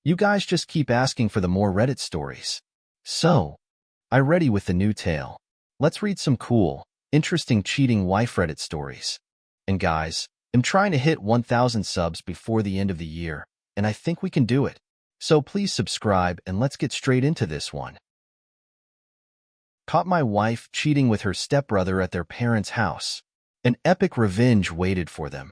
You guys just keep asking for the more Reddit stories. So, I'm ready with the new tale. Let's read some cool, interesting cheating wife Reddit stories. And guys, I'm trying to hit 1,000 subs before the end of the year, and I think we can do it. So please subscribe and let's get straight into this one. Caught my wife cheating with her stepbrother at their parents' house. An epic revenge waited for them.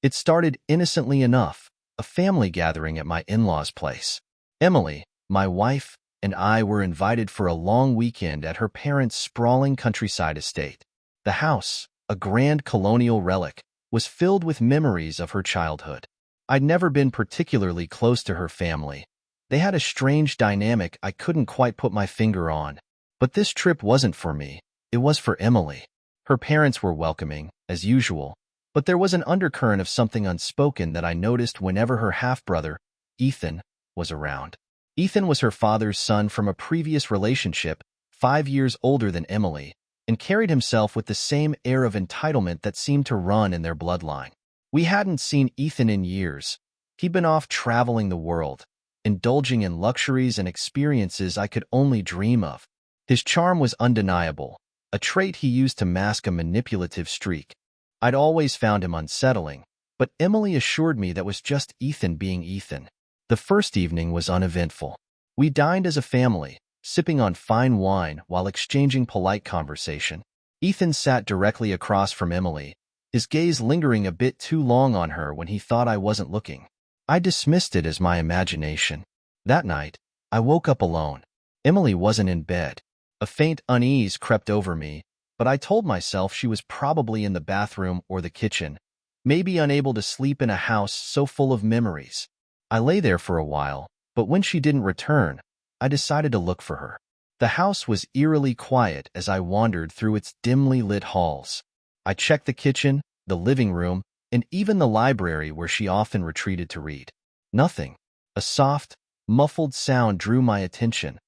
It started innocently enough, a family gathering at my in-laws' place. Emily, my wife, and I were invited for a long weekend at her parents' sprawling countryside estate. The house, a grand colonial relic, was filled with memories of her childhood. I'd never been particularly close to her family. They had a strange dynamic I couldn't quite put my finger on. But this trip wasn't for me, it was for Emily. Her parents were welcoming, as usual, but there was an undercurrent of something unspoken that I noticed whenever her half-brother, Ethan, was around. Ethan was her father's son from a previous relationship, 5 years older than Emily, and carried himself with the same air of entitlement that seemed to run in their bloodline. We hadn't seen Ethan in years. He'd been off traveling the world, indulging in luxuries and experiences I could only dream of. His charm was undeniable, a trait he used to mask a manipulative streak. I'd always found him unsettling, but Emily assured me that was just Ethan being Ethan. The first evening was uneventful. We dined as a family, sipping on fine wine while exchanging polite conversation. Ethan sat directly across from Emily, his gaze lingering a bit too long on her when he thought I wasn't looking. I dismissed it as my imagination. That night, I woke up alone. Emily wasn't in bed. A faint unease crept over me, but I told myself she was probably in the bathroom or the kitchen, maybe unable to sleep in a house so full of memories. I lay there for a while, but when she didn't return, I decided to look for her. The house was eerily quiet as I wandered through its dimly lit halls. I checked the kitchen, the living room, and even the library where she often retreated to read. Nothing. A soft, muffled sound drew my attention,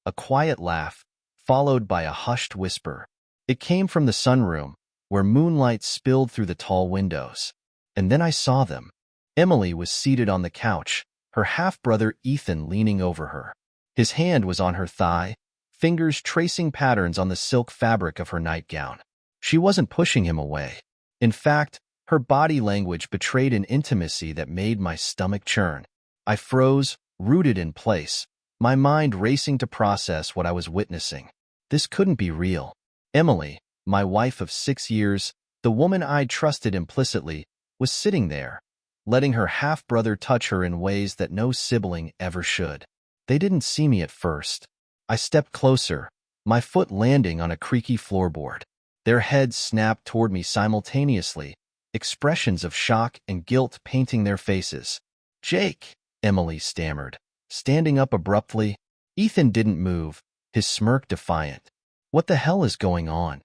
a quiet laugh, followed by a hushed whisper. It came from the sunroom, where moonlight spilled through the tall windows. And then I saw them. Emily was seated on the couch, her half-brother Ethan leaning over her. His hand was on her thigh, fingers tracing patterns on the silk fabric of her nightgown. She wasn't pushing him away. In fact, her body language betrayed an intimacy that made my stomach churn. I froze, rooted in place, my mind racing to process what I was witnessing. This couldn't be real. Emily, my wife of 6 years, the woman I'd trusted implicitly, was sitting there, letting her half-brother touch her in ways that no sibling ever should. They didn't see me at first. I stepped closer, my foot landing on a creaky floorboard. Their heads snapped toward me simultaneously, expressions of shock and guilt painting their faces. "Jake," Emily stammered, standing up abruptly. Ethan didn't move, his smirk defiant. "What the hell is going on?"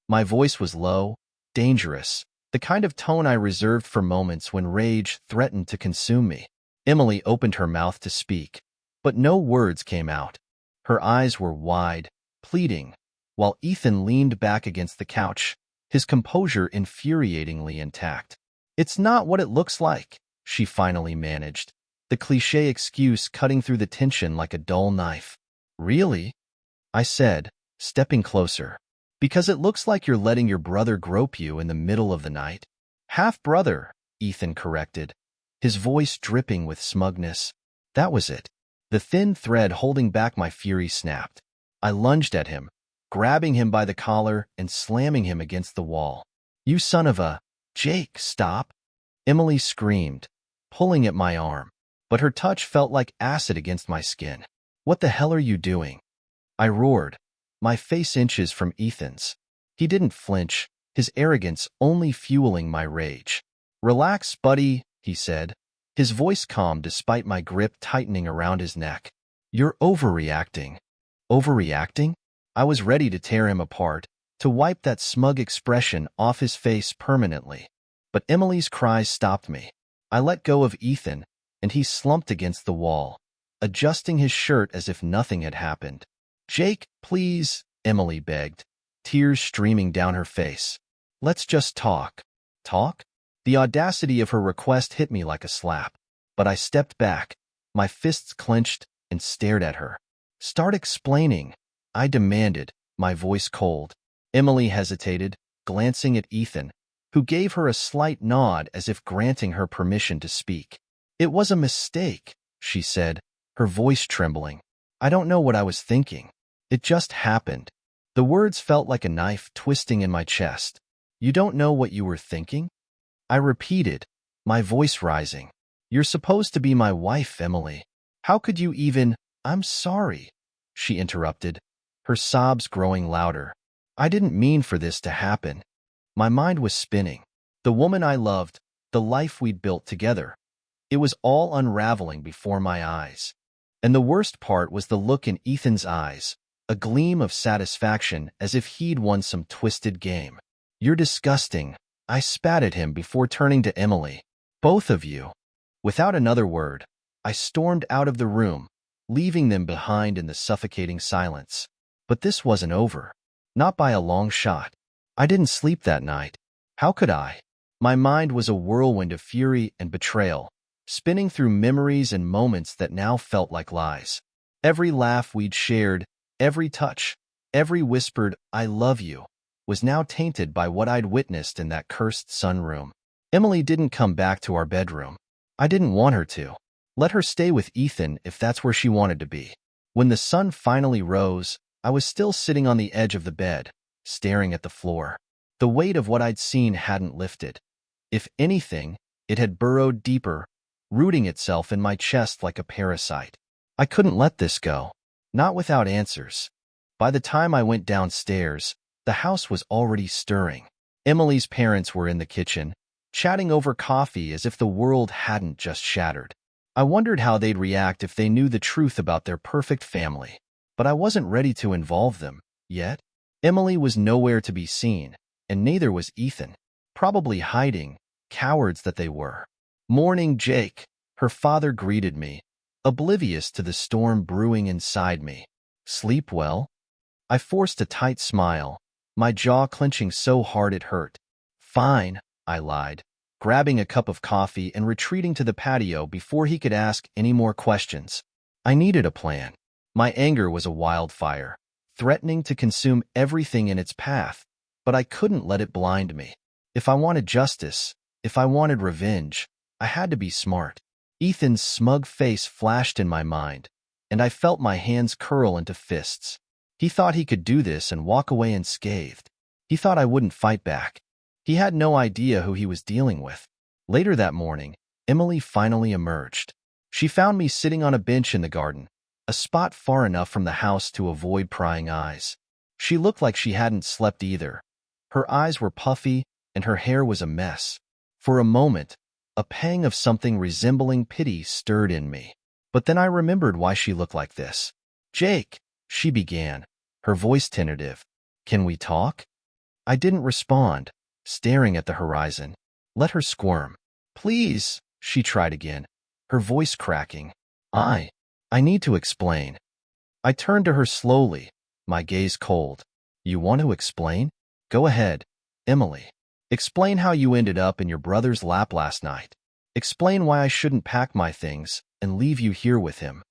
My voice was low, dangerous, the kind of tone I reserved for moments when rage threatened to consume me. Emily opened her mouth to speak, but no words came out. Her eyes were wide, pleading, while Ethan leaned back against the couch, his composure infuriatingly intact. "It's not what it looks like," she finally managed, the cliché excuse cutting through the tension like a dull knife. "Really?" I said, stepping closer. "Because it looks like you're letting your brother grope you in the middle of the night." "Half-brother," Ethan corrected, his voice dripping with smugness. That was it. The thin thread holding back my fury snapped. I lunged at him, grabbing him by the collar and slamming him against the wall. "You son of a—" "Jake, stop!" Emily screamed, pulling at my arm, but her touch felt like acid against my skin. "What the hell are you doing?" I roared, my face inches from Ethan's. He didn't flinch, his arrogance only fueling my rage. "Relax, buddy," he said, his voice calm despite my grip tightening around his neck. "You're overreacting." Overreacting? I was ready to tear him apart, to wipe that smug expression off his face permanently. But Emily's cries stopped me. I let go of Ethan, and he slumped against the wall, adjusting his shirt as if nothing had happened. "Jake, please," Emily begged, tears streaming down her face. "Let's just talk." Talk? The audacity of her request hit me like a slap, but I stepped back, My fists clenched and stared at her. "Start explaining," I demanded, my voice cold. Emily hesitated, glancing at Ethan, who gave her a slight nod as if granting her permission to speak. "It was a mistake," she said, her voice trembling. "I don't know what I was thinking. It just happened." The words felt like a knife twisting in my chest. "You don't know what you were thinking?" I repeated, my voice rising. "You're supposed to be my wife, Emily. How could you even—" "I'm sorry," she interrupted, her sobs growing louder. "I didn't mean for this to happen." My mind was spinning. The woman I loved, the life we'd built together. It was all unraveling before my eyes. And the worst part was the look in Ethan's eyes, a gleam of satisfaction as if he'd won some twisted game. "You're disgusting," I spat at him before turning to Emily. "Both of you." Without another word, I stormed out of the room, leaving them behind in the suffocating silence. But this wasn't over. Not by a long shot. I didn't sleep that night. How could I? My mind was a whirlwind of fury and betrayal, spinning through memories and moments that now felt like lies. Every laugh we'd shared, every touch, every whispered, "I love you," was now tainted by what I'd witnessed in that cursed sunroom. Emily didn't come back to our bedroom. I didn't want her to. Let her stay with Ethan if that's where she wanted to be. When the sun finally rose, I was still sitting on the edge of the bed, staring at the floor. The weight of what I'd seen hadn't lifted. If anything, it had burrowed deeper, rooting itself in my chest like a parasite. I couldn't let this go. Not without answers. By the time I went downstairs, the house was already stirring. Emily's parents were in the kitchen, chatting over coffee as if the world hadn't just shattered. I wondered how they'd react if they knew the truth about their perfect family. But I wasn't ready to involve them, yet. Emily was nowhere to be seen, and neither was Ethan. Probably hiding, cowards that they were. "Morning, Jake," her father greeted me, oblivious to the storm brewing inside me. "Sleep well?" I forced a tight smile, my jaw clenching so hard it hurt. "Fine," I lied, grabbing a cup of coffee and retreating to the patio before he could ask any more questions. I needed a plan. My anger was a wildfire, threatening to consume everything in its path, but I couldn't let it blind me. If I wanted justice, if I wanted revenge, I had to be smart. Ethan's smug face flashed in my mind, and I felt my hands curl into fists. He thought he could do this and walk away unscathed. He thought I wouldn't fight back. He had no idea who he was dealing with. Later that morning, Emily finally emerged. She found me sitting on a bench in the garden, a spot far enough from the house to avoid prying eyes. She looked like she hadn't slept either. Her eyes were puffy, and her hair was a mess. For a moment, a pang of something resembling pity stirred in me. But then I remembered why she looked like this. "Jake," she began, her voice tentative. "Can we talk?" I didn't respond, staring at the horizon. Let her squirm. "Please," she tried again, her voice cracking. I need to explain." I turned to her slowly, my gaze cold. "You want to explain? Go ahead, Emily. Explain how you ended up in your brother's lap last night. Explain why I shouldn't pack my things and leave you here with him."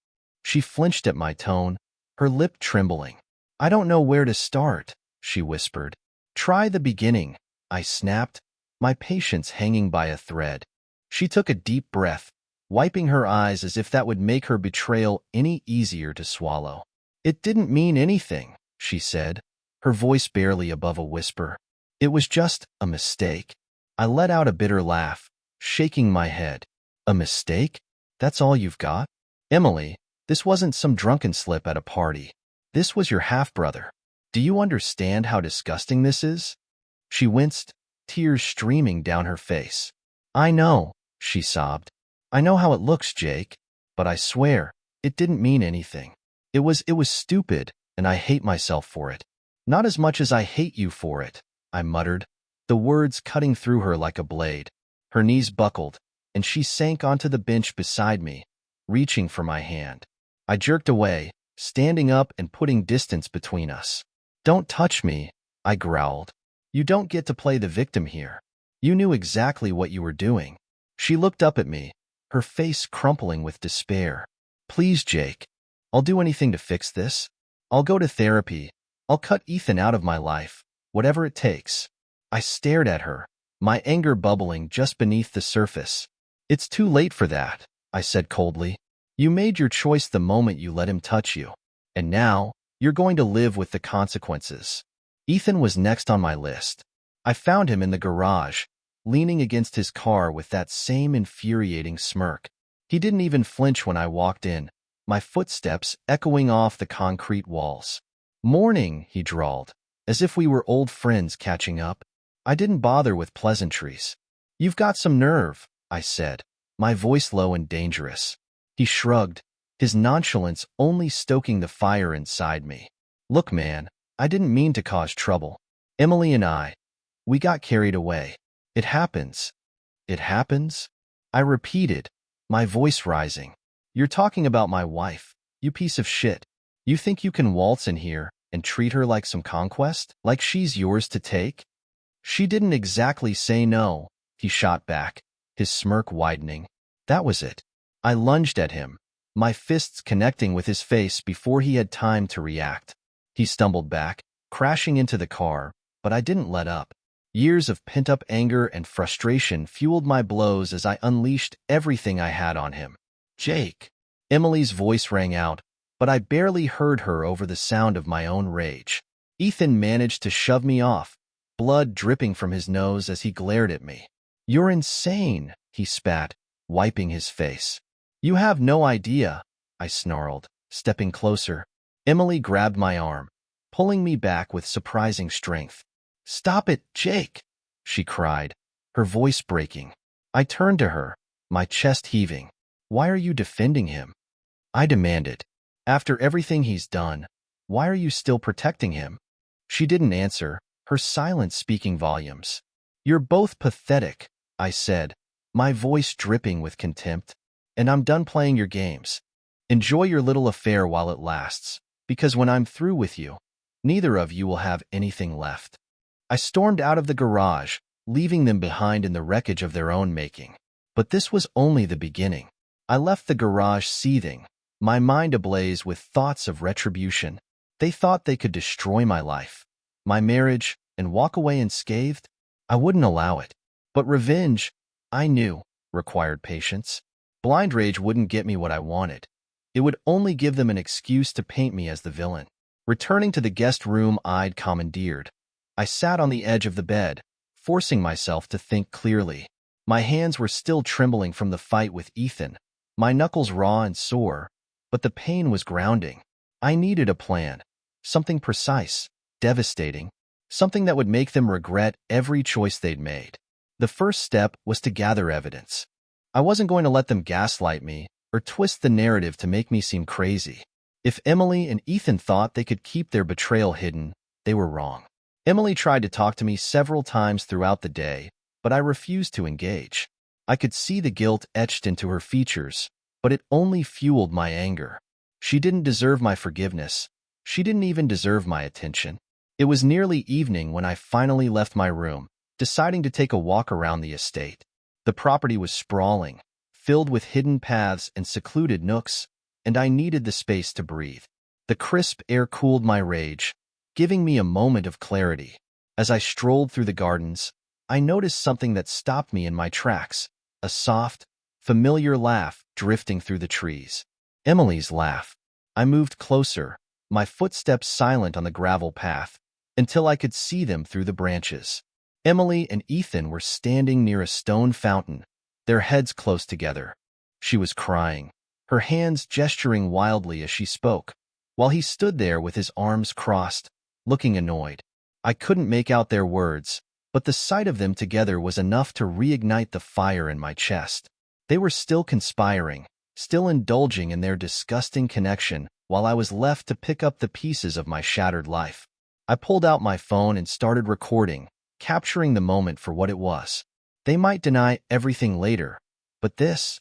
She flinched at my tone, her lip trembling. "I don't know where to start," she whispered. "Try the beginning," I snapped, my patience hanging by a thread. She took a deep breath, wiping her eyes as if that would make her betrayal any easier to swallow. "It didn't mean anything," she said, her voice barely above a whisper. "It was just a mistake." I let out a bitter laugh, shaking my head. "A mistake? That's all you've got? Emily, this wasn't some drunken slip at a party. This was your half-brother. Do you understand how disgusting this is?" She winced, tears streaming down her face. "I know," she sobbed. "I know how it looks, Jake, but I swear, it didn't mean anything. It was stupid, and I hate myself for it. Not as much as I hate you for it," I muttered, the words cutting through her like a blade. Her knees buckled, and she sank onto the bench beside me, reaching for my hand. I jerked away, standing up and putting distance between us. "Don't touch me," I growled. "You don't get to play the victim here. You knew exactly what you were doing." She looked up at me, her face crumpling with despair. Please, Jake. I'll do anything to fix this. I'll go to therapy. I'll cut Ethan out of my life, whatever it takes. I stared at her, my anger bubbling just beneath the surface. It's too late for that, I said coldly. You made your choice the moment you let him touch you. And now, you're going to live with the consequences. Ethan was next on my list. I found him in the garage, leaning against his car with that same infuriating smirk. He didn't even flinch when I walked in, my footsteps echoing off the concrete walls. "Morning," he drawled, as if we were old friends catching up. I didn't bother with pleasantries. "You've got some nerve," I said, my voice low and dangerous. He shrugged, his nonchalance only stoking the fire inside me. "Look, man, I didn't mean to cause trouble. Emily and we got carried away. It happens." "It happens?" I repeated, my voice rising. "You're talking about my wife, you piece of shit. You think you can waltz in here and treat her like some conquest? Like she's yours to take?" "She didn't exactly say no," he shot back, his smirk widening. That was it. I lunged at him, my fists connecting with his face before he had time to react. He stumbled back, crashing into the car, but I didn't let up. Years of pent-up anger and frustration fueled my blows as I unleashed everything I had on him. "Jake!" Emily's voice rang out, but I barely heard her over the sound of my own rage. Ethan managed to shove me off, blood dripping from his nose as he glared at me. "You're insane," he spat, wiping his face. "You have no idea," I snarled, stepping closer. Emily grabbed my arm, pulling me back with surprising strength. "Stop it, Jake!" she cried, her voice breaking. I turned to her, my chest heaving. "Why are you defending him?" I demanded. "After everything he's done, why are you still protecting him?" She didn't answer, her silence speaking volumes. "You're both pathetic," I said, my voice dripping with contempt. "And I'm done playing your games. Enjoy your little affair while it lasts, because when I'm through with you, neither of you will have anything left." I stormed out of the garage, leaving them behind in the wreckage of their own making. But this was only the beginning. I left the garage seething, my mind ablaze with thoughts of retribution. They thought they could destroy my life, my marriage, and walk away unscathed. I wouldn't allow it. But revenge, I knew, required patience. Blind rage wouldn't get me what I wanted. It would only give them an excuse to paint me as the villain. Returning to the guest room I'd commandeered, I sat on the edge of the bed, forcing myself to think clearly. My hands were still trembling from the fight with Ethan, my knuckles raw and sore, but the pain was grounding. I needed a plan, something precise, devastating, something that would make them regret every choice they'd made. The first step was to gather evidence. I wasn't going to let them gaslight me or twist the narrative to make me seem crazy. If Emily and Ethan thought they could keep their betrayal hidden, they were wrong. Emily tried to talk to me several times throughout the day, but I refused to engage. I could see the guilt etched into her features, but it only fueled my anger. She didn't deserve my forgiveness. She didn't even deserve my attention. It was nearly evening when I finally left my room, deciding to take a walk around the estate. The property was sprawling, filled with hidden paths and secluded nooks, and I needed the space to breathe. The crisp air cooled my rage, giving me a moment of clarity. As I strolled through the gardens, I noticed something that stopped me in my tracks, a soft, familiar laugh drifting through the trees. Emily's laugh. I moved closer, my footsteps silent on the gravel path, until I could see them through the branches. Emily and Ethan were standing near a stone fountain, their heads close together. She was crying, her hands gesturing wildly as she spoke, while he stood there with his arms crossed, looking annoyed. I couldn't make out their words, but the sight of them together was enough to reignite the fire in my chest. They were still conspiring, still indulging in their disgusting connection, while I was left to pick up the pieces of my shattered life. I pulled out my phone and started recording, capturing the moment for what it was. They might deny everything later, but this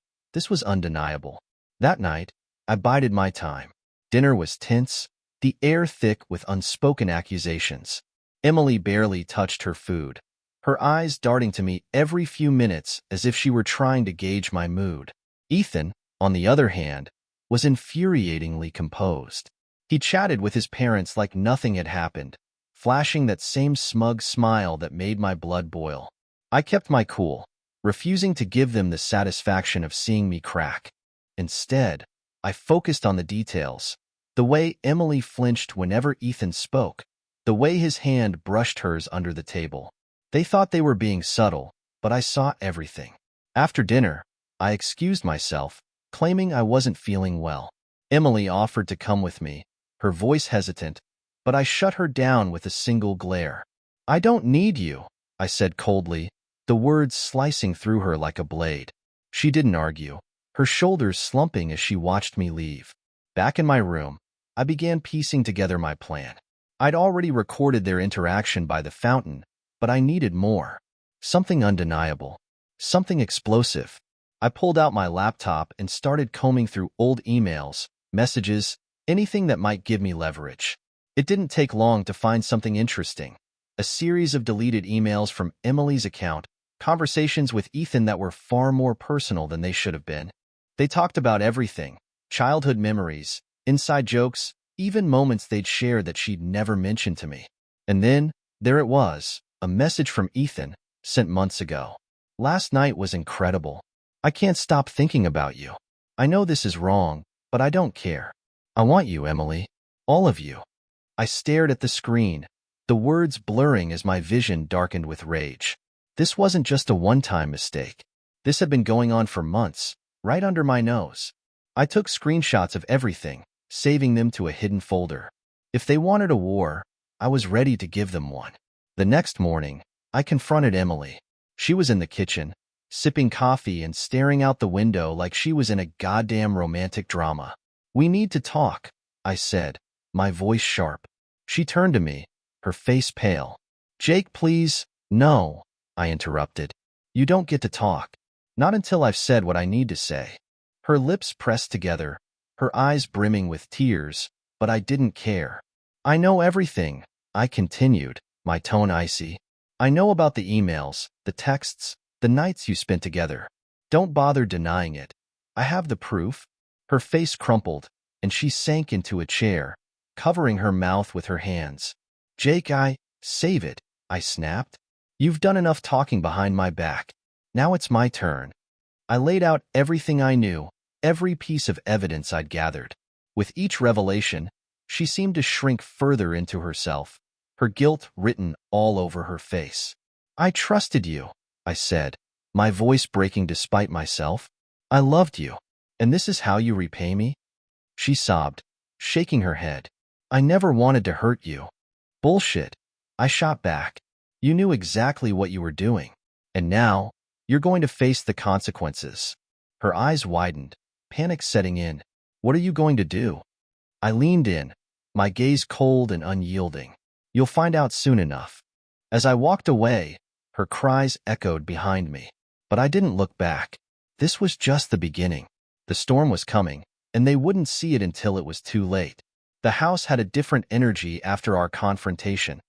was undeniable. That night, I bided my time. Dinner was tense, the air thick with unspoken accusations. Emily barely touched her food, her eyes darting to me every few minutes as if she were trying to gauge my mood. Ethan, on the other hand, was infuriatingly composed. He chatted with his parents like nothing had happened, flashing that same smug smile that made my blood boil. I kept my cool, refusing to give them the satisfaction of seeing me crack. Instead, I focused on the details, the way Emily flinched whenever Ethan spoke, the way his hand brushed hers under the table. They thought they were being subtle, but I saw everything. After dinner, I excused myself, claiming I wasn't feeling well. Emily offered to come with me, her voice hesitant, but I shut her down with a single glare. "I don't need you," I said coldly, the words slicing through her like a blade. She didn't argue, her shoulders slumping as she watched me leave. Back in my room, I began piecing together my plan. I'd already recorded their interaction by the fountain, but I needed more. Something undeniable. Something explosive. I pulled out my laptop and started combing through old emails, messages, anything that might give me leverage. It didn't take long to find something interesting. A series of deleted emails from Emily's account, conversations with Ethan that were far more personal than they should have been. They talked about everything, childhood memories, inside jokes, even moments they'd shared that she'd never mentioned to me. And then, there it was, a message from Ethan, sent months ago. "Last night was incredible. I can't stop thinking about you. I know this is wrong, but I don't care. I want you, Emily. All of you." I stared at the screen, the words blurring as my vision darkened with rage. This wasn't just a one-time mistake. This had been going on for months, right under my nose. I took screenshots of everything, saving them to a hidden folder. If they wanted a war, I was ready to give them one. The next morning, I confronted Emily. She was in the kitchen, sipping coffee and staring out the window like she was in a goddamn romantic drama. "We need to talk," I said, my voice sharp. She turned to me, her face pale. "Jake, please." "No," I interrupted. "You don't get to talk. Not until I've said what I need to say." Her lips pressed together, her eyes brimming with tears, but I didn't care. "I know everything," I continued, my tone icy. "I know about the emails, the texts, the nights you spent together. Don't bother denying it. I have the proof." Her face crumpled, and she sank into a chair, covering her mouth with her hands. "Jake, save it," I snapped. "You've done enough talking behind my back. Now it's my turn." I laid out everything I knew, every piece of evidence I'd gathered. With each revelation, she seemed to shrink further into herself, her guilt written all over her face. "I trusted you," I said, my voice breaking despite myself. "I loved you. And this is how you repay me?" She sobbed, shaking her head. "I never wanted to hurt you." "Bullshit," I shot back. "You knew exactly what you were doing. And now, you're going to face the consequences." Her eyes widened, panic setting in. "What are you going to do?" I leaned in, my gaze cold and unyielding. "You'll find out soon enough." As I walked away, her cries echoed behind me. But I didn't look back. This was just the beginning. The storm was coming, and they wouldn't see it until it was too late. The house had a different energy after our confrontation,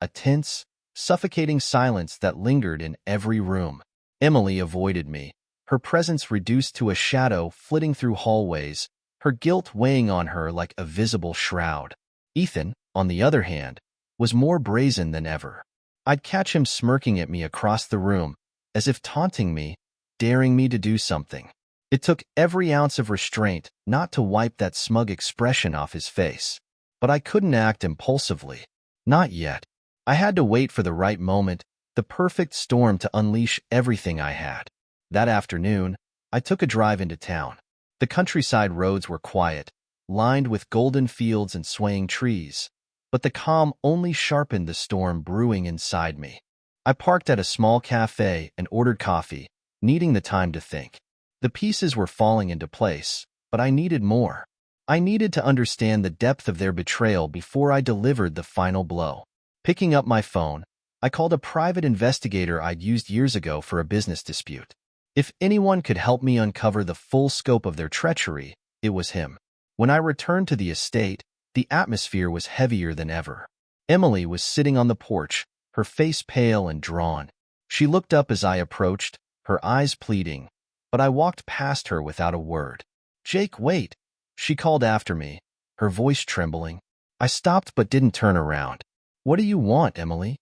a tense, suffocating silence that lingered in every room. Emily avoided me, her presence reduced to a shadow flitting through hallways, her guilt weighing on her like a visible shroud. Ethan, on the other hand, was more brazen than ever. I'd catch him smirking at me across the room, as if taunting me, daring me to do something. It took every ounce of restraint not to wipe that smug expression off his face. But I couldn't act impulsively. Not yet. I had to wait for the right moment, the perfect storm to unleash everything I had. That afternoon, I took a drive into town. The countryside roads were quiet, lined with golden fields and swaying trees, but the calm only sharpened the storm brewing inside me. I parked at a small cafe and ordered coffee, needing the time to think. The pieces were falling into place, but I needed more. I needed to understand the depth of their betrayal before I delivered the final blow. Picking up my phone, I called a private investigator I'd used years ago for a business dispute. If anyone could help me uncover the full scope of their treachery, it was him. When I returned to the estate, the atmosphere was heavier than ever. Emily was sitting on the porch, her face pale and drawn. She looked up as I approached, her eyes pleading, but I walked past her without a word. "Jake, wait," She called after me, her voice trembling. I stopped but didn't turn around. What do you want, Emily?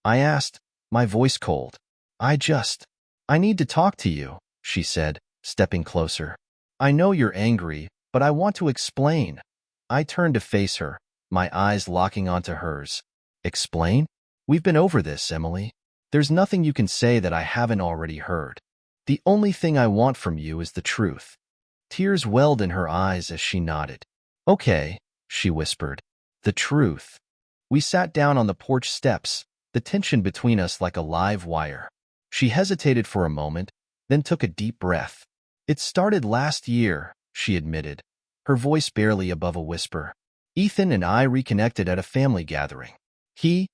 I asked, my voice cold. I need to talk to you, she said, stepping closer. I know you're angry, but I want to explain. I turned to face her, my eyes locking onto hers. Explain? We've been over this, Emily. There's nothing you can say that I haven't already heard. The only thing I want from you is the truth. Tears welled in her eyes as she nodded. Okay, she whispered. The truth. We sat down on the porch steps, the tension between us like a live wire. She hesitated for a moment, then took a deep breath. It started last year, she admitted, her voice barely above a whisper. Ethan and I reconnected at a family gathering. He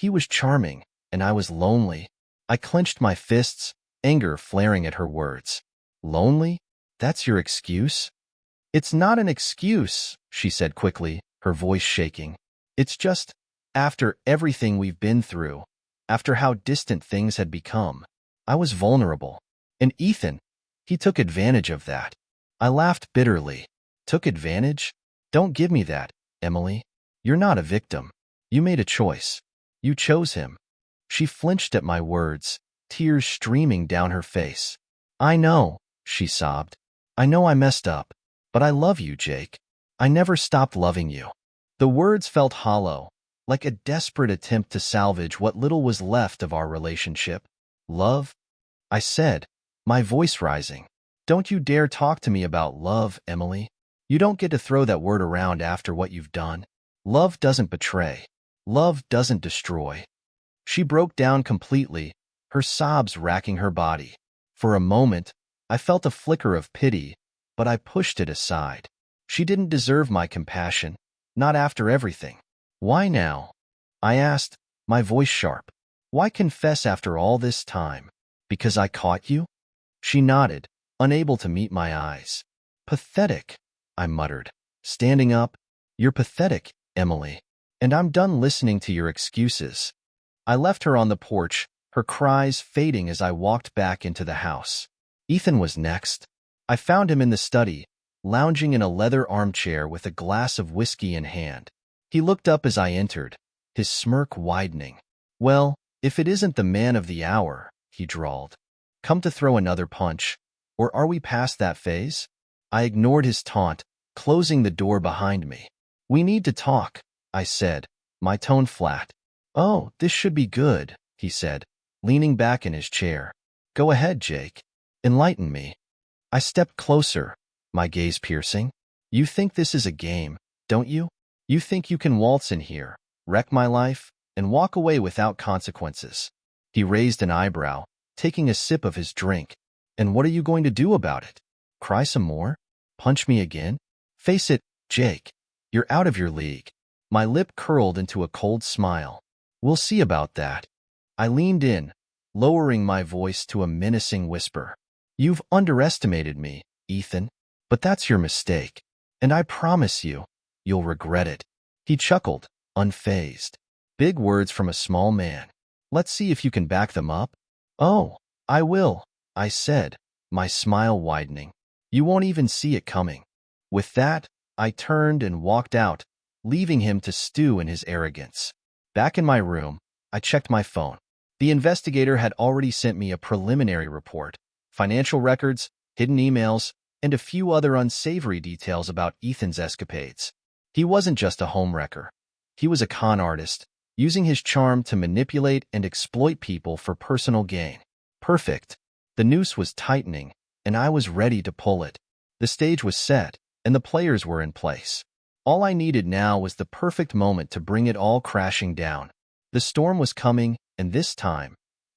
was charming, and I was lonely. I clenched my fists, anger flaring at her words. Lonely? That's your excuse? It's not an excuse, she said quickly, her voice shaking. It's just, after everything we've been through, after how distant things had become, I was vulnerable. And Ethan, he took advantage of that. I laughed bitterly. Took advantage? Don't give me that, Emily. You're not a victim. You made a choice. You chose him. She flinched at my words, tears streaming down her face. I know, she sobbed. I know I messed up, but I love you, Jake. I never stopped loving you. The words felt hollow, like a desperate attempt to salvage what little was left of our relationship. Love? I said, my voice rising. Don't you dare talk to me about love, Emily. You don't get to throw that word around after what you've done. Love doesn't betray. Love doesn't destroy. She broke down completely, her sobs racking her body. For a moment, I felt a flicker of pity, but I pushed it aside. She didn't deserve my compassion, not after everything. Why now? I asked, my voice sharp. Why confess after all this time? Because I caught you? She nodded, unable to meet my eyes. Pathetic, I muttered, standing up. You're pathetic, Emily. And I'm done listening to your excuses. I left her on the porch, her cries fading as I walked back into the house. Ethan was next. I found him in the study, lounging in a leather armchair with a glass of whiskey in hand. He looked up as I entered, his smirk widening. Well, if it isn't the man of the hour, he drawled. Come to throw another punch, or are we past that phase? I ignored his taunt, closing the door behind me. We need to talk, I said, my tone flat. Oh, this should be good, he said, leaning back in his chair. Go ahead, Jake. Enlighten me. I stepped closer, my gaze piercing. You think this is a game, don't you? You think you can waltz in here, wreck my life, and walk away without consequences. He raised an eyebrow, taking a sip of his drink. And what are you going to do about it? Cry some more? Punch me again? Face it, Jake. You're out of your league. My lip curled into a cold smile. We'll see about that. I leaned in, lowering my voice to a menacing whisper. You've underestimated me, Ethan, but that's your mistake. And I promise you, you'll regret it. He chuckled, unfazed. Big words from a small man. Let's see if you can back them up. Oh, I will, I said, my smile widening. You won't even see it coming. With that, I turned and walked out, leaving him to stew in his arrogance. Back in my room, I checked my phone. The investigator had already sent me a preliminary report, financial records, hidden emails, and a few other unsavory details about Ethan's escapades. He wasn't just a homewrecker. He was a con artist, using his charm to manipulate and exploit people for personal gain. Perfect. The noose was tightening, and I was ready to pull it. The stage was set, and the players were in place. All I needed now was the perfect moment to bring it all crashing down. The storm was coming, and this time,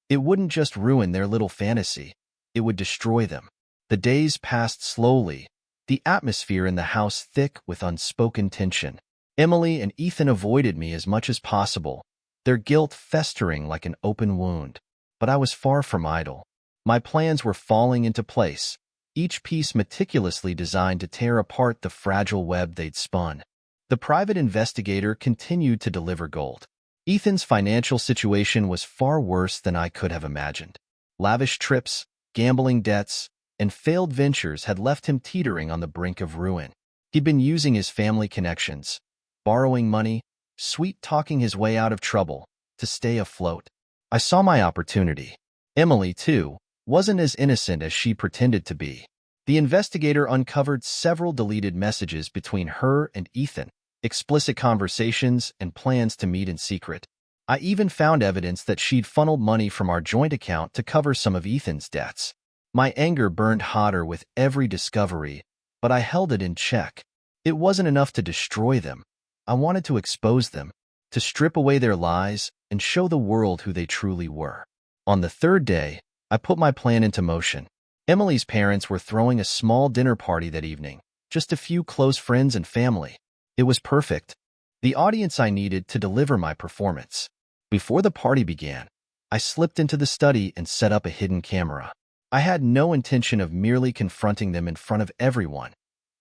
it wouldn't just ruin their little fantasy, it would destroy them. The days passed slowly, the atmosphere in the house thick with unspoken tension. Emily and Ethan avoided me as much as possible, their guilt festering like an open wound. But I was far from idle. My plans were falling into place, each piece meticulously designed to tear apart the fragile web they'd spun. The private investigator continued to deliver gold. Ethan's financial situation was far worse than I could have imagined. Lavish trips, gambling debts, and failed ventures had left him teetering on the brink of ruin. He'd been using his family connections, borrowing money, sweet-talking his way out of trouble to stay afloat. I saw my opportunity. Emily, too, wasn't as innocent as she pretended to be. The investigator uncovered several deleted messages between her and Ethan, explicit conversations and plans to meet in secret. I even found evidence that she'd funneled money from our joint account to cover some of Ethan's debts. My anger burned hotter with every discovery, but I held it in check. It wasn't enough to destroy them. I wanted to expose them, to strip away their lies and show the world who they truly were. On the third day, I put my plan into motion. Emily's parents were throwing a small dinner party that evening, just a few close friends and family. It was perfect, the audience I needed to deliver my performance. Before the party began, I slipped into the study and set up a hidden camera. I had no intention of merely confronting them in front of everyone.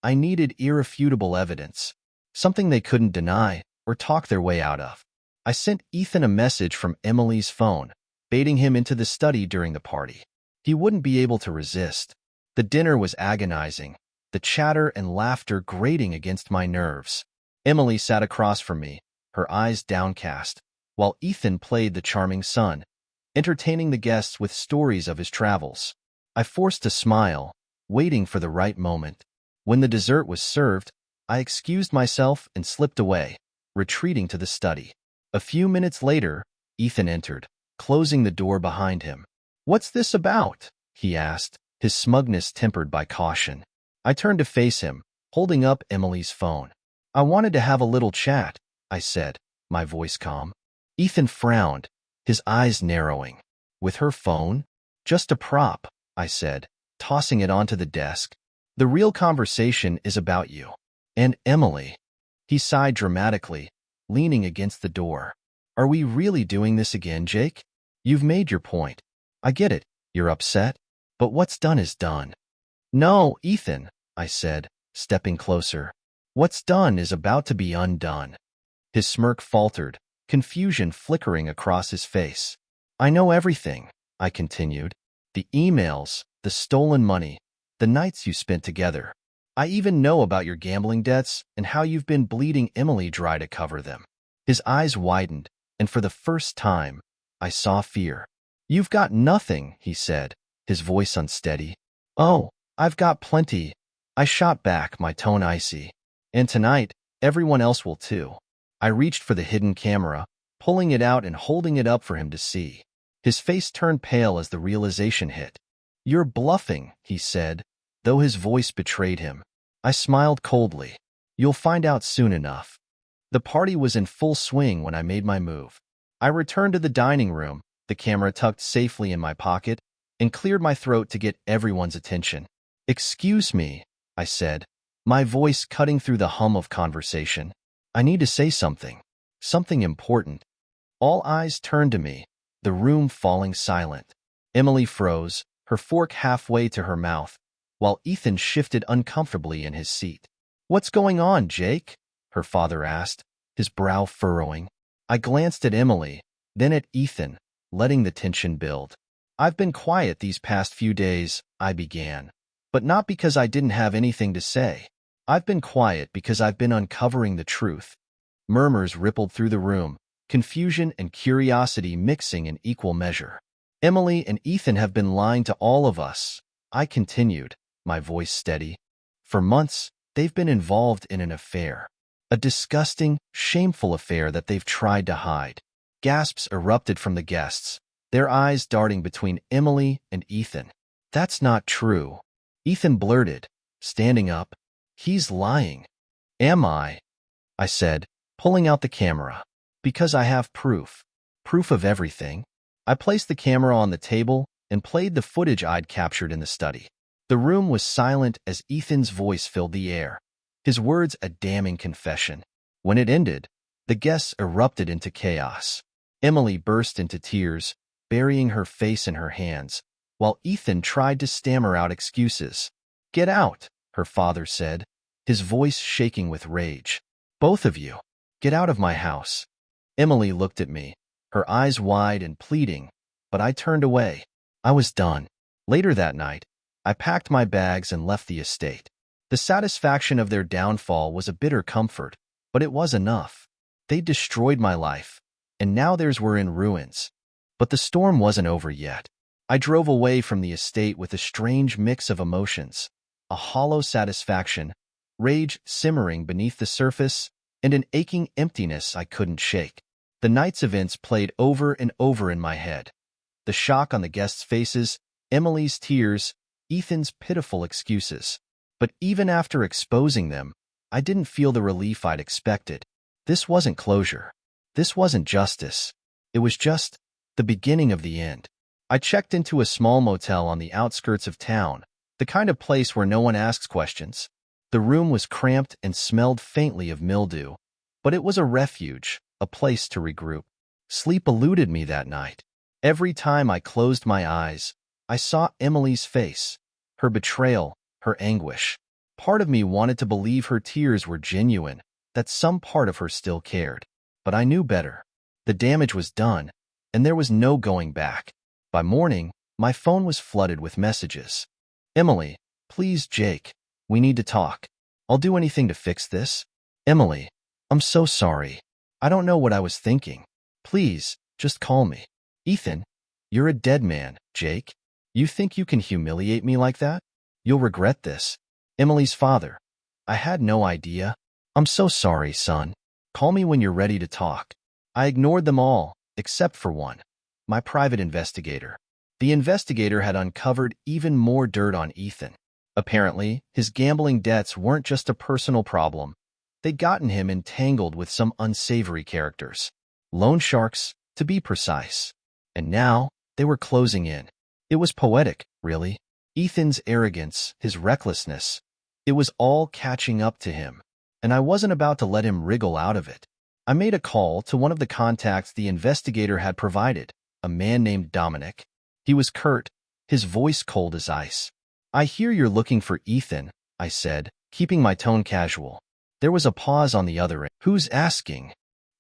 I needed irrefutable evidence, something they couldn't deny or talk their way out of. I sent Ethan a message from Emily's phone, baiting him into the study during the party. He wouldn't be able to resist. The dinner was agonizing, the chatter and laughter grating against my nerves. Emily sat across from me, her eyes downcast, while Ethan played the charming son, entertaining the guests with stories of his travels. I forced a smile, waiting for the right moment. When the dessert was served, I excused myself and slipped away, retreating to the study. A few minutes later, Ethan entered, closing the door behind him. "What's this about?" he asked, his smugness tempered by caution. I turned to face him, holding up Emily's phone. "I wanted to have a little chat," I said, my voice calm. Ethan frowned, his eyes narrowing. "With her phone? Just a prop," I said, tossing it onto the desk. "The real conversation is about you. And Emily." He sighed dramatically, leaning against the door. "Are we really doing this again, Jake? You've made your point. I get it, you're upset, but what's done is done." "No, Ethan," I said, stepping closer. "What's done is about to be undone." His smirk faltered, confusion flickering across his face. "I know everything," I continued. "The emails, the stolen money, the nights you spent together. I even know about your gambling debts and how you've been bleeding Emily dry to cover them." His eyes widened, and for the first time, I saw fear. "You've got nothing," he said, his voice unsteady. "Oh, I've got plenty," I shot back, my tone icy. "And tonight, everyone else will too." I reached for the hidden camera, pulling it out and holding it up for him to see. His face turned pale as the realization hit. "You're bluffing," he said, though his voice betrayed him. I smiled coldly. "You'll find out soon enough." The party was in full swing when I made my move. I returned to the dining room, the camera tucked safely in my pocket, and cleared my throat to get everyone's attention. "Excuse me," I said, my voice cutting through the hum of conversation. "I need to say something. Something important." All eyes turned to me, the room falling silent. Emily froze, her fork halfway to her mouth, while Ethan shifted uncomfortably in his seat. "What's going on, Jake?" her father asked, his brow furrowing. I glanced at Emily, then at Ethan, letting the tension build. "I've been quiet these past few days," I began, "but not because I didn't have anything to say. I've been quiet because I've been uncovering the truth." Murmurs rippled through the room, confusion and curiosity mixing in equal measure. "Emily and Ethan have been lying to all of us," I continued, my voice steady. "For months, they've been involved in an affair. A disgusting, shameful affair that they've tried to hide." Gasps erupted from the guests, their eyes darting between Emily and Ethan. "That's not true," Ethan blurted, standing up. "He's lying." "Am I?" I said, pulling out the camera. "Because I have proof. Proof of everything." I placed the camera on the table and played the footage I'd captured in the study. The room was silent as Ethan's voice filled the air, his words a damning confession. When it ended, the guests erupted into chaos. Emily burst into tears, burying her face in her hands, while Ethan tried to stammer out excuses. "Get out," her father said, his voice shaking with rage. "Both of you, get out of my house." Emily looked at me, her eyes wide and pleading, but I turned away. I was done. Later that night, I packed my bags and left the estate. The satisfaction of their downfall was a bitter comfort, but it was enough. They destroyed my life, and now theirs were in ruins. But the storm wasn't over yet. I drove away from the estate with a strange mix of emotions, a hollow satisfaction, rage simmering beneath the surface, and an aching emptiness I couldn't shake. The night's events played over and over in my head. The shock on the guests' faces, Emily's tears, Ethan's pitiful excuses. But even after exposing them, I didn't feel the relief I'd expected. This wasn't closure. This wasn't justice. It was just the beginning of the end. I checked into a small motel on the outskirts of town, the kind of place where no one asks questions. The room was cramped and smelled faintly of mildew, but it was a refuge, a place to regroup. Sleep eluded me that night. Every time I closed my eyes, I saw Emily's face, her betrayal, her anguish. Part of me wanted to believe her tears were genuine, that some part of her still cared. But I knew better. The damage was done, and there was no going back. By morning, my phone was flooded with messages. Emily, please, Jake, we need to talk. I'll do anything to fix this. Emily, I'm so sorry. I don't know what I was thinking. Please, just call me. Ethan, you're a dead man, Jake. You think you can humiliate me like that? You'll regret this. Emily's father. I had no idea. I'm so sorry, son. Call me when you're ready to talk. I ignored them all, except for one. My private investigator. The investigator had uncovered even more dirt on Ethan. Apparently, his gambling debts weren't just a personal problem. They'd gotten him entangled with some unsavory characters. Loan sharks, to be precise. And now, they were closing in. It was poetic, really. Ethan's arrogance, his recklessness, it was all catching up to him, and I wasn't about to let him wriggle out of it. I made a call to one of the contacts the investigator had provided, a man named Dominic. He was curt, his voice cold as ice. I hear you're looking for Ethan, I said, keeping my tone casual. There was a pause on the other end. Who's asking?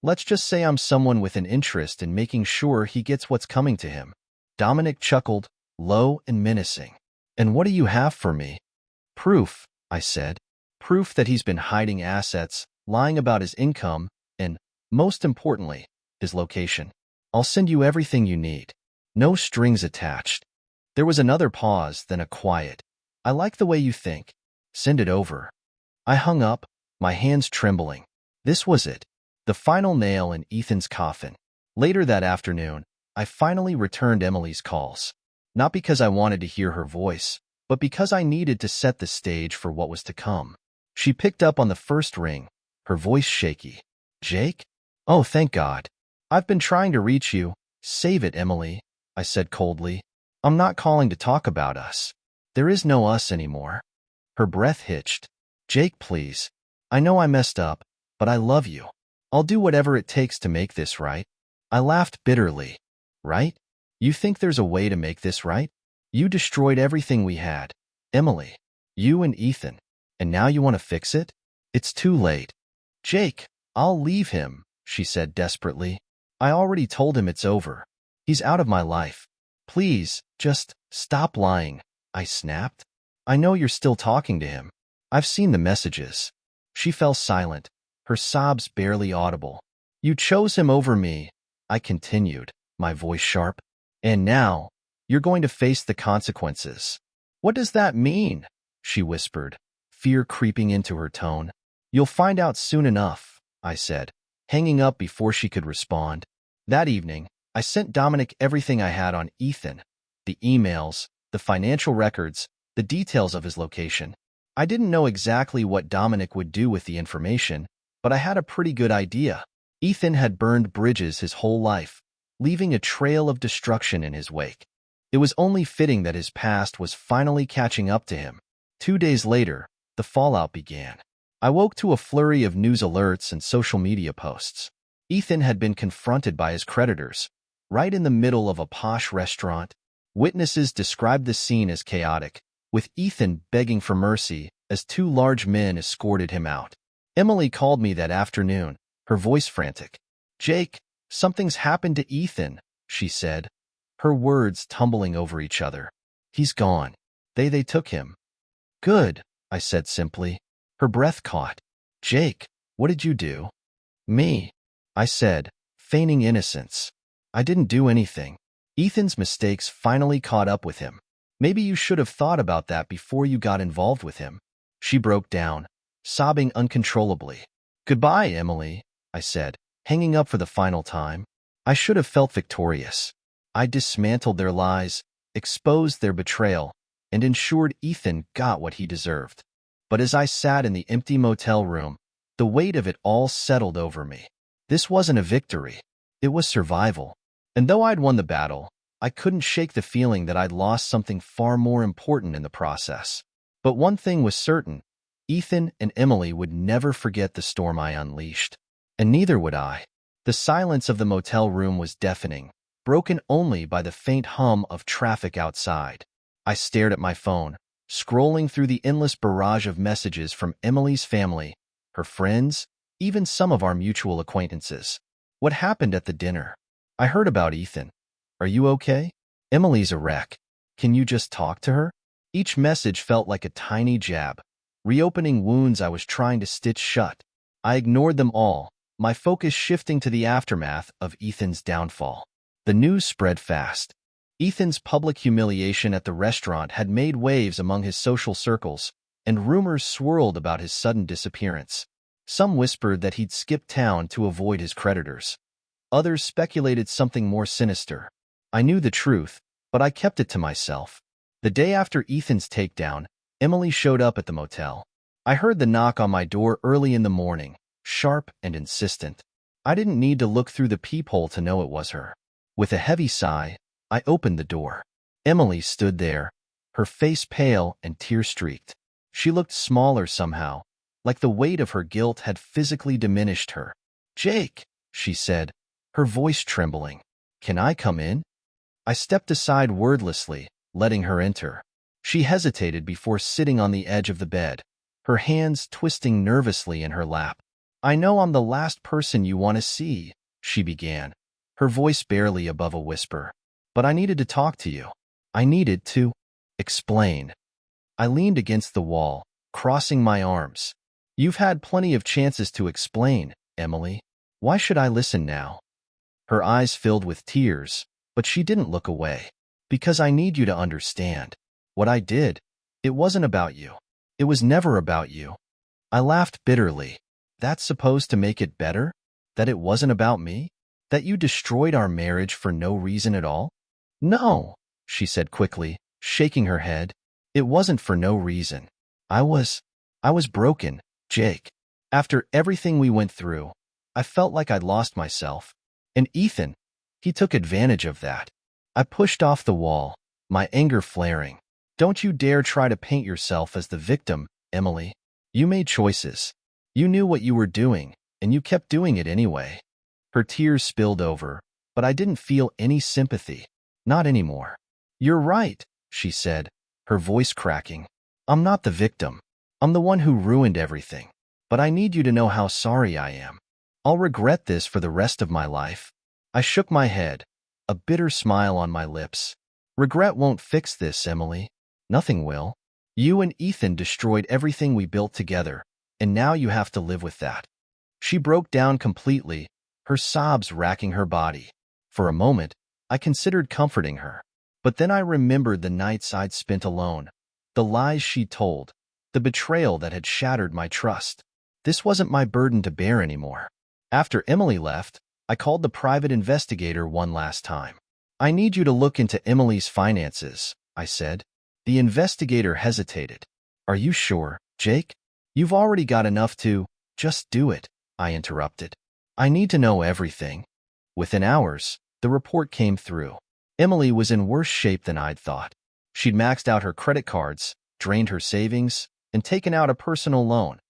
Let's just say I'm someone with an interest in making sure he gets what's coming to him. Dominic chuckled, low and menacing. And what do you have for me? Proof, I said. Proof that he's been hiding assets, lying about his income, and, most importantly, his location. I'll send you everything you need. No strings attached. There was another pause, then a quiet. I like the way you think. Send it over. I hung up, my hands trembling. This was it. The final nail in Ethan's coffin. Later that afternoon, I finally returned Emily's calls. Not because I wanted to hear her voice, but because I needed to set the stage for what was to come. She picked up on the first ring, her voice shaky. Jake? Oh, thank God. I've been trying to reach you. Save it, Emily, I said coldly. I'm not calling to talk about us. There is no us anymore. Her breath hitched. Jake, please. I know I messed up, but I love you. I'll do whatever it takes to make this right. I laughed bitterly. Right? You think there's a way to make this right? You destroyed everything we had. Emily, you and Ethan. And now you want to fix it? It's too late. Jake, I'll leave him, she said desperately. I already told him it's over. He's out of my life. Please, just stop lying, I snapped. I know you're still talking to him. I've seen the messages. She fell silent, her sobs barely audible. You chose him over me, I continued, my voice sharp. And now, you're going to face the consequences. What does that mean? She whispered, fear creeping into her tone. You'll find out soon enough, I said, hanging up before she could respond. That evening, I sent Dominic everything I had on Ethan, the emails, the financial records, the details of his location. I didn't know exactly what Dominic would do with the information, but I had a pretty good idea. Ethan had burned bridges his whole life, leaving a trail of destruction in his wake. It was only fitting that his past was finally catching up to him. 2 days later, the fallout began. I woke to a flurry of news alerts and social media posts. Ethan had been confronted by his creditors, right in the middle of a posh restaurant. Witnesses described the scene as chaotic, with Ethan begging for mercy as 2 large men escorted him out. Emily called me that afternoon, her voice frantic. Jake, something's happened to Ethan, she said, her words tumbling over each other. He's gone. They took him. Good, I said simply. Her breath caught. Jake, what did you do? Me, I said, feigning innocence. I didn't do anything. Ethan's mistakes finally caught up with him. Maybe you should have thought about that before you got involved with him. She broke down, sobbing uncontrollably. Goodbye, Emily, I said, hanging up for the final time. I should have felt victorious. I dismantled their lies, exposed their betrayal, and ensured Ethan got what he deserved. But as I sat in the empty motel room, the weight of it all settled over me. This wasn't a victory. It was survival. And though I'd won the battle, I couldn't shake the feeling that I'd lost something far more important in the process. But one thing was certain. Ethan and Emily would never forget the storm I unleashed. And neither would I. The silence of the motel room was deafening, broken only by the faint hum of traffic outside. I stared at my phone, scrolling through the endless barrage of messages from Emily's family, her friends, even some of our mutual acquaintances. What happened at the dinner? I heard about Ethan. Are you okay? Emily's a wreck. Can you just talk to her? Each message felt like a tiny jab, reopening wounds I was trying to stitch shut. I ignored them all, my focus shifting to the aftermath of Ethan's downfall. The news spread fast. Ethan's public humiliation at the restaurant had made waves among his social circles, and rumors swirled about his sudden disappearance. Some whispered that he'd skipped town to avoid his creditors. Others speculated something more sinister. I knew the truth, but I kept it to myself. The day after Ethan's takedown, Emily showed up at the motel. I heard the knock on my door early in the morning, sharp and insistent. I didn't need to look through the peephole to know it was her. With a heavy sigh, I opened the door. Emily stood there, her face pale and tear-streaked. She looked smaller somehow, like the weight of her guilt had physically diminished her. "Jake," she said, her voice trembling. "Can I come in?" I stepped aside wordlessly, letting her enter. She hesitated before sitting on the edge of the bed, her hands twisting nervously in her lap. "I know I'm the last person you want to see," she began, her voice barely above a whisper. "But I needed to talk to you. I needed to explain." I leaned against the wall, crossing my arms. "You've had plenty of chances to explain, Emily. Why should I listen now?" Her eyes filled with tears, but she didn't look away. "Because I need you to understand. What I did, it wasn't about you. It was never about you." I laughed bitterly. "That's supposed to make it better? That it wasn't about me? That you destroyed our marriage for no reason at all?" "No," she said quickly, shaking her head. "It wasn't for no reason. I was broken, Jake. After everything we went through, I felt like I'd lost myself. And Ethan, he took advantage of that." I pushed off the wall, my anger flaring. "Don't you dare try to paint yourself as the victim, Emily. You made choices. You knew what you were doing, and you kept doing it anyway." Her tears spilled over, but I didn't feel any sympathy. Not anymore. "You're right," she said, her voice cracking. "I'm not the victim. I'm the one who ruined everything. But I need you to know how sorry I am. I'll regret this for the rest of my life." I shook my head, a bitter smile on my lips. "Regret won't fix this, Emily. Nothing will. You and Ethan destroyed everything we built together, and now you have to live with that." She broke down completely, her sobs racking her body. For a moment, I considered comforting her. But then I remembered the nights I'd spent alone, the lies she'd told, the betrayal that had shattered my trust. This wasn't my burden to bear anymore. After Emily left, I called the private investigator one last time. "I need you to look into Emily's finances," I said. The investigator hesitated. "Are you sure, Jake? You've already got enough to—" "Just do it," I interrupted. "I need to know everything." Within hours, the report came through. Emily was in worse shape than I'd thought. She'd maxed out her credit cards, drained her savings, and taken out a personal loan,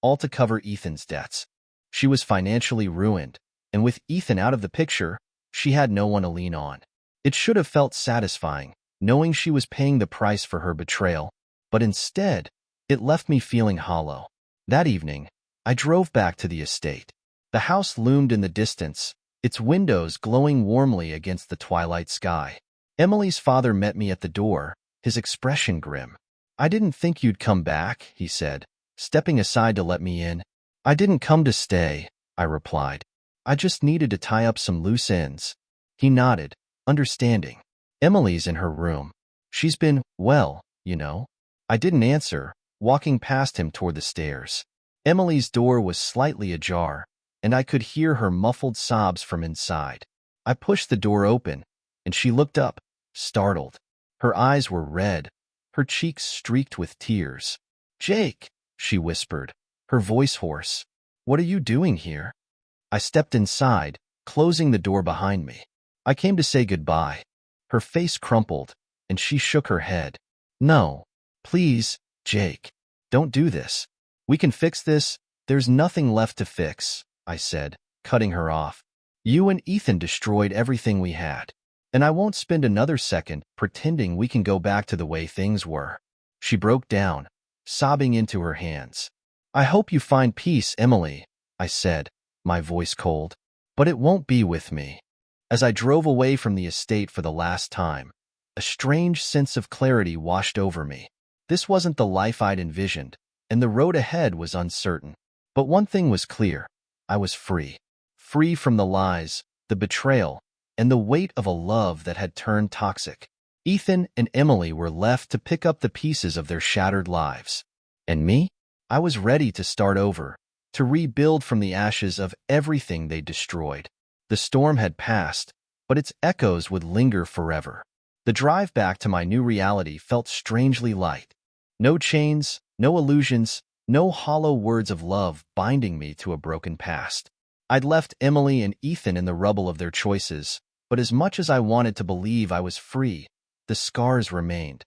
all to cover Ethan's debts. She was financially ruined, and with Ethan out of the picture, she had no one to lean on. It should have felt satisfying, knowing she was paying the price for her betrayal, but instead, it left me feeling hollow. That evening, I drove back to the estate. The house loomed in the distance, its windows glowing warmly against the twilight sky. Emily's father met me at the door, his expression grim. I didn't think you'd come back, he said, stepping aside to let me in. I didn't come to stay, I replied. I just needed to tie up some loose ends. He nodded, understanding. Emily's in her room. She's been, well, you know. I didn't answer, walking past him toward the stairs. Emily's door was slightly ajar, and I could hear her muffled sobs from inside. I pushed the door open, and she looked up, startled. Her eyes were red, her cheeks streaked with tears. Jake, she whispered, her voice hoarse. What are you doing here? I stepped inside, closing the door behind me. I came to say goodbye. Her face crumpled, and she shook her head. No, please, Jake, don't do this. We can fix this. There's nothing left to fix, I said, cutting her off. You and Ethan destroyed everything we had, and I won't spend another second pretending we can go back to the way things were. She broke down, sobbing into her hands. I hope you find peace, Emily, I said, my voice cold, but it won't be with me. As I drove away from the estate for the last time, a strange sense of clarity washed over me. This wasn't the life I'd envisioned, and the road ahead was uncertain. But one thing was clear. I was free. Free from the lies, the betrayal, and the weight of a love that had turned toxic. Ethan and Emily were left to pick up the pieces of their shattered lives. And me? I was ready to start over, to rebuild from the ashes of everything they destroyed. The storm had passed, but its echoes would linger forever. The drive back to my new reality felt strangely light. No chains, no illusions, no hollow words of love binding me to a broken past. I'd left Emily and Ethan in the rubble of their choices, but as much as I wanted to believe I was free, the scars remained.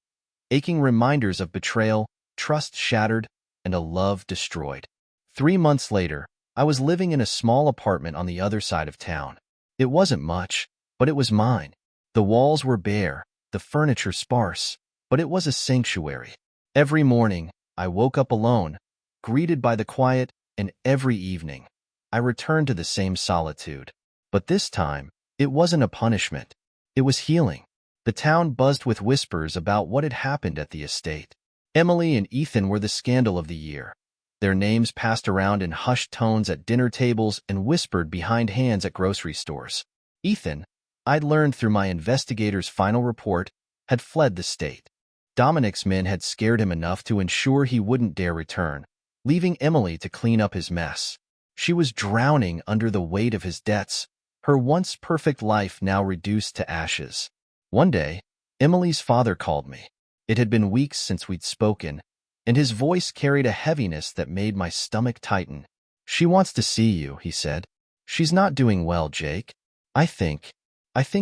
Aching reminders of betrayal, trust shattered, and a love destroyed. 3 months later, I was living in a small apartment on the other side of town. It wasn't much, but it was mine. The walls were bare, the furniture sparse, but it was a sanctuary. Every morning, I woke up alone, greeted by the quiet, and every evening, I returned to the same solitude. But this time, it wasn't a punishment. It was healing. The town buzzed with whispers about what had happened at the estate. Emily and Ethan were the scandal of the year. Their names passed around in hushed tones at dinner tables and whispered behind hands at grocery stores. Ethan, I'd learned through my investigator's final report, had fled the state. Dominic's men had scared him enough to ensure he wouldn't dare return, leaving Emily to clean up his mess. She was drowning under the weight of his debts, her once perfect life now reduced to ashes. One day, Emily's father called me. It had been weeks since we'd spoken, and his voice carried a heaviness that made my stomach tighten. She wants to see you, he said. She's not doing well, Jake. I think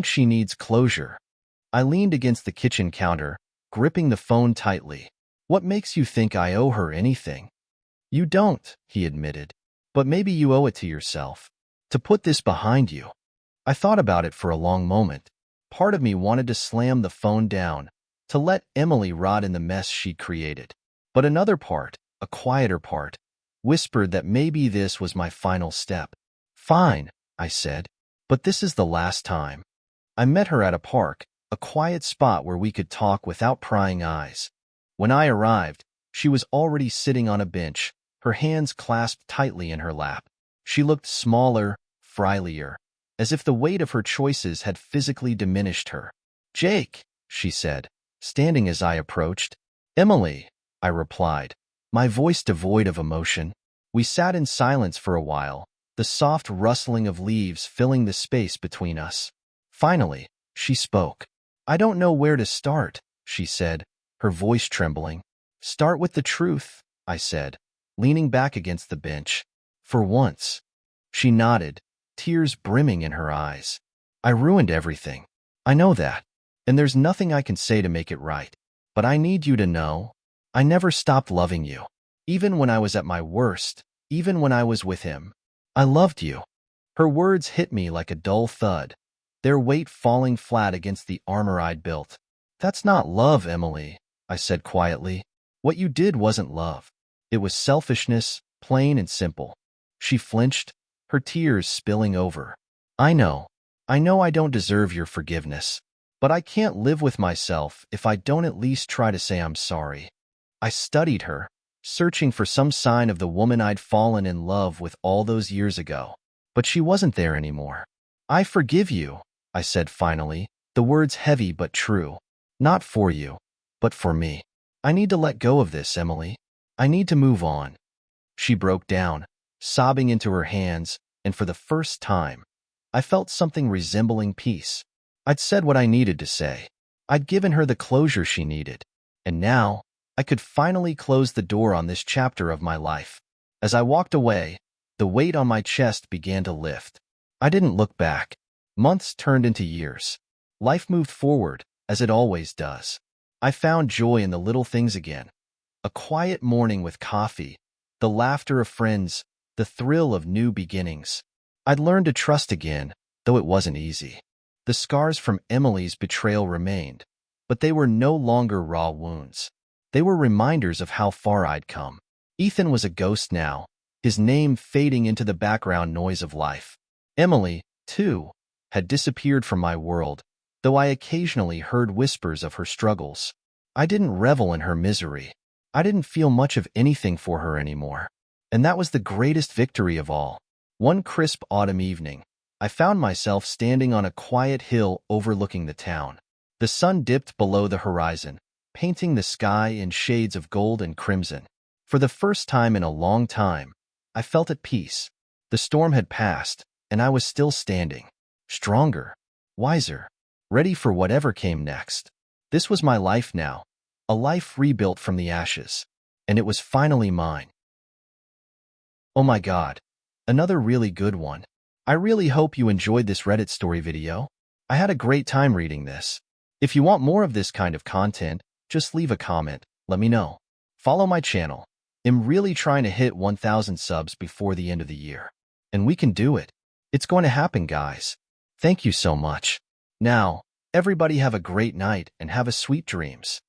she needs closure. I leaned against the kitchen counter, gripping the phone tightly. What makes you think I owe her anything? You don't, he admitted. But maybe you owe it to yourself, to put this behind you. I thought about it for a long moment. Part of me wanted to slam the phone down, to let Emily rot in the mess she'd created. But another part, a quieter part, whispered that maybe this was my final step. Fine, I said, but this is the last time. I met her at a park, a quiet spot where we could talk without prying eyes. When I arrived, she was already sitting on a bench, her hands clasped tightly in her lap. She looked smaller, frilier, as if the weight of her choices had physically diminished her. Jake, she said, standing as I approached. Emily, I replied, my voice devoid of emotion. We sat in silence for a while, the soft rustling of leaves filling the space between us. Finally, she spoke. I don't know where to start, she said, her voice trembling. Start with the truth, I said, leaning back against the bench. For once. She nodded, tears brimming in her eyes. I ruined everything. I know that. And there's nothing I can say to make it right. But I need you to know, I never stopped loving you. Even when I was at my worst, even when I was with him. I loved you. Her words hit me like a dull thud, their weight falling flat against the armor I'd built. That's not love, Emily, I said quietly. What you did wasn't love. It was selfishness, plain and simple. She flinched, her tears spilling over. I know I don't deserve your forgiveness, but I can't live with myself if I don't at least try to say I'm sorry. I studied her, searching for some sign of the woman I'd fallen in love with all those years ago. But she wasn't there anymore. "I forgive you," I said finally, the words heavy but true. "Not for you, but for me. I need to let go of this, Emily. I need to move on." She broke down, sobbing into her hands, and for the first time, I felt something resembling peace. I'd said what I needed to say. I'd given her the closure she needed. And now, I could finally close the door on this chapter of my life. As I walked away, the weight on my chest began to lift. I didn't look back. Months turned into years. Life moved forward, as it always does. I found joy in the little things again. A quiet morning with coffee, the laughter of friends, the thrill of new beginnings. I'd learned to trust again, though it wasn't easy. The scars from Emily's betrayal remained, but they were no longer raw wounds. They were reminders of how far I'd come. Ethan was a ghost now, his name fading into the background noise of life. Emily, too, had disappeared from my world, though I occasionally heard whispers of her struggles. I didn't revel in her misery. I didn't feel much of anything for her anymore. And that was the greatest victory of all. One crisp autumn evening, I found myself standing on a quiet hill overlooking the town. The sun dipped below the horizon, painting the sky in shades of gold and crimson. For the first time in a long time, I felt at peace. The storm had passed, and I was still standing, stronger, wiser, ready for whatever came next. This was my life now, a life rebuilt from the ashes, and it was finally mine. Oh my God, another really good one. I really hope you enjoyed this Reddit story video. I had a great time reading this. If you want more of this kind of content, just leave a comment, let me know. Follow my channel. I'm really trying to hit 1,000 subs before the end of the year. And we can do it. It's going to happen, guys. Thank you so much. Now, everybody have a great night and have a sweet dreams.